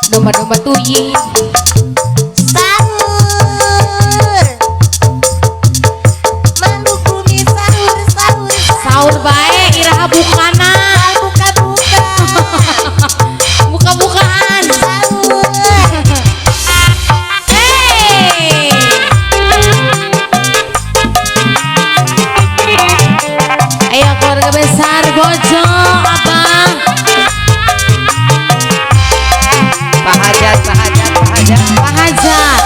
Domba-domba tuyul. Sahur. Maluku mi sahur sahur. Sahur bae iraha bukana. Buka-buka. Buka-bukaan. Sahur. Hey. Ayo keluarga besar Bojo Abang. Pak Hajat, Pak Hajat, Pak Hajat. Pak Hajat.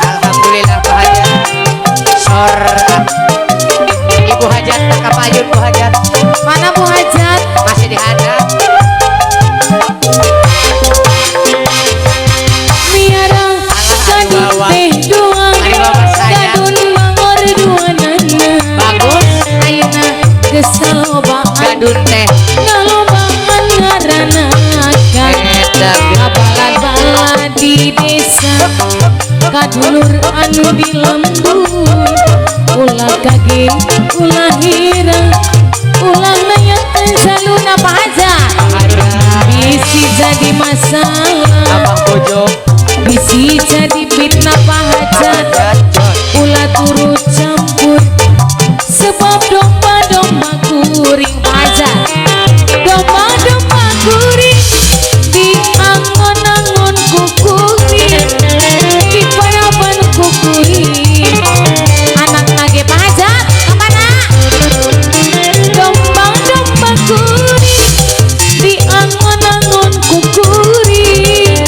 Alhamdulillah Pak Hajat. Sor Ibu Hajat tak kapayun Bu Hajat. Mana Bu Hajat? Masih di handap. Miara kadun teh doang. Mari bawa saya. Kadun mangor dua nana. Bagus. Ayeuna geus salobaan. Gadun teh. Ngalobaan ngaranakan. Edan. Kabalad-balad di desa. Kadulur anu di lembur. Ulah kage, ulah hira. Ulah nayat saluna Pak Hajat. Bisi jadi masalah. Abang Bojo. Bisi jadi fitnah Pak Hajat. Ulah turut campur. Sebab domba-domba kuring Pak Hajat. Domba-domba kuring di angon-angon kukuring. Di parapan kukuring. Anak nage Pak Hajat kemana? Domba-domba kuring di angon-angon kukuring.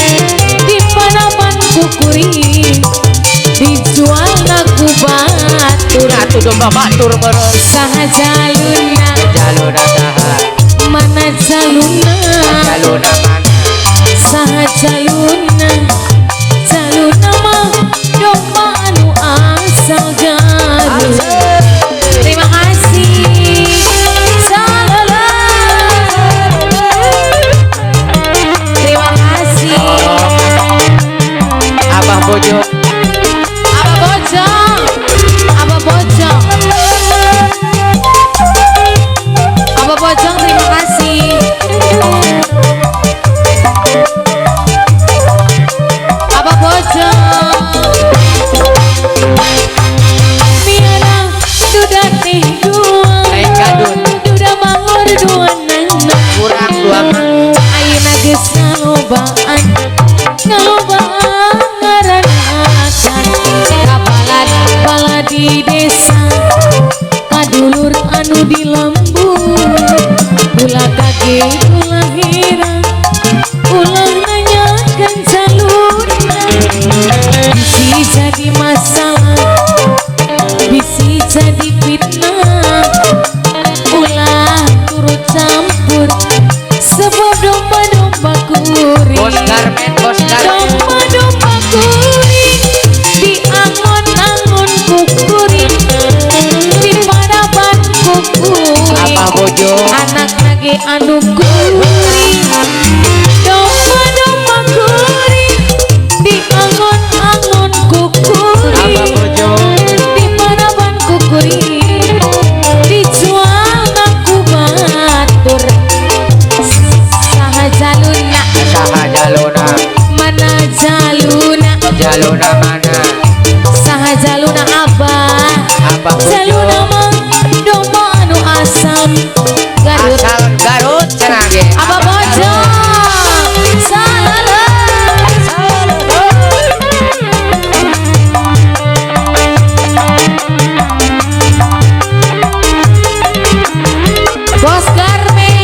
Di parapan kukuring. Dijual naku batur. Ratu domba batur meren. Saha jaluna Jaluna saha. mana jaluna Jaluna mana. saha jaluna jaluna mah domba anu asal Garut. Terima kasih. Salala. Terima kasih. Abah Bojo. Abah Bojo. Abah Bojo. Abah Bojong terima kasih. Abah Bojong. Miara duda teh dua. Lain gadun. Duda mangor dua nana. Kurang dua mah. Ayeuna geus ngalobaan. Ngalobaan ngaranakan. Kabalad-balad di desa. Kadulur anu di lembur. Ulah kaget, ulah heran. Ulah nanyakan jalurna. Bisi jadi masalah. Bisi jadi fitnah. Ulah turut campur. Sebab domba-domba kuring. Bos Garmen, Bos Garmen. Domba-domba kuring di angon-angon kukuring. Di parapan kukuring. Abah Bojo. Anak lagi anu kuring. Domba-domba kuring di angon-angon kukuring. Abah Bojo. Di parapan kukuring. Dijual naku batur. Saha jaluna Saha jaluna. mana jaluna Jaluna mana. saha jaluna abah Abah Bojo. jaluna mah domba anu asam Garut. Asal Garut cenah ge. Abah Bojo salala. Bos Garmen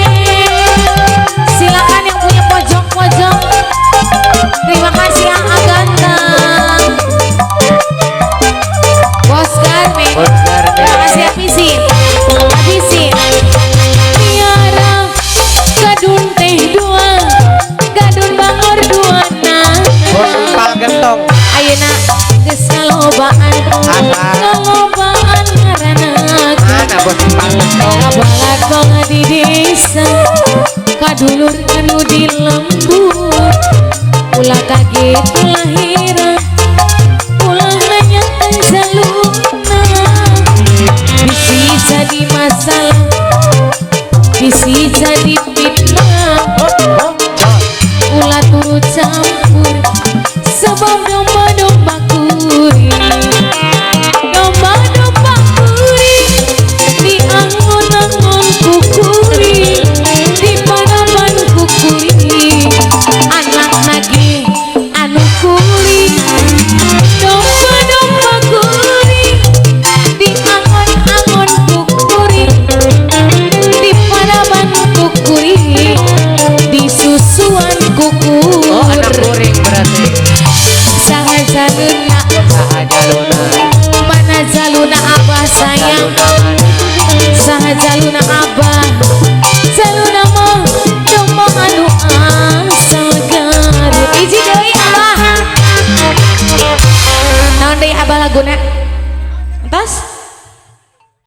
silakan yang punya pojok-pojok. Terima kasih yang ganteng. Bos Garmen. Bos Garmen. Terima kasih habisin. Habisin. Miara gadun teh dua. Gadun bangor dua nah. Bos Empal Gentong. Ayeuna geus ngalobaan. Ngalobaan ngaranakan. Mana Bos Empal Gentong? Kabalad-balad di desa. Kadulur anu di lembur. Ulah kaget, ulah heran. Ulah nanyakan jalurna. Bisi jadi masalah. Bisi jadi fitnah. jaluna abah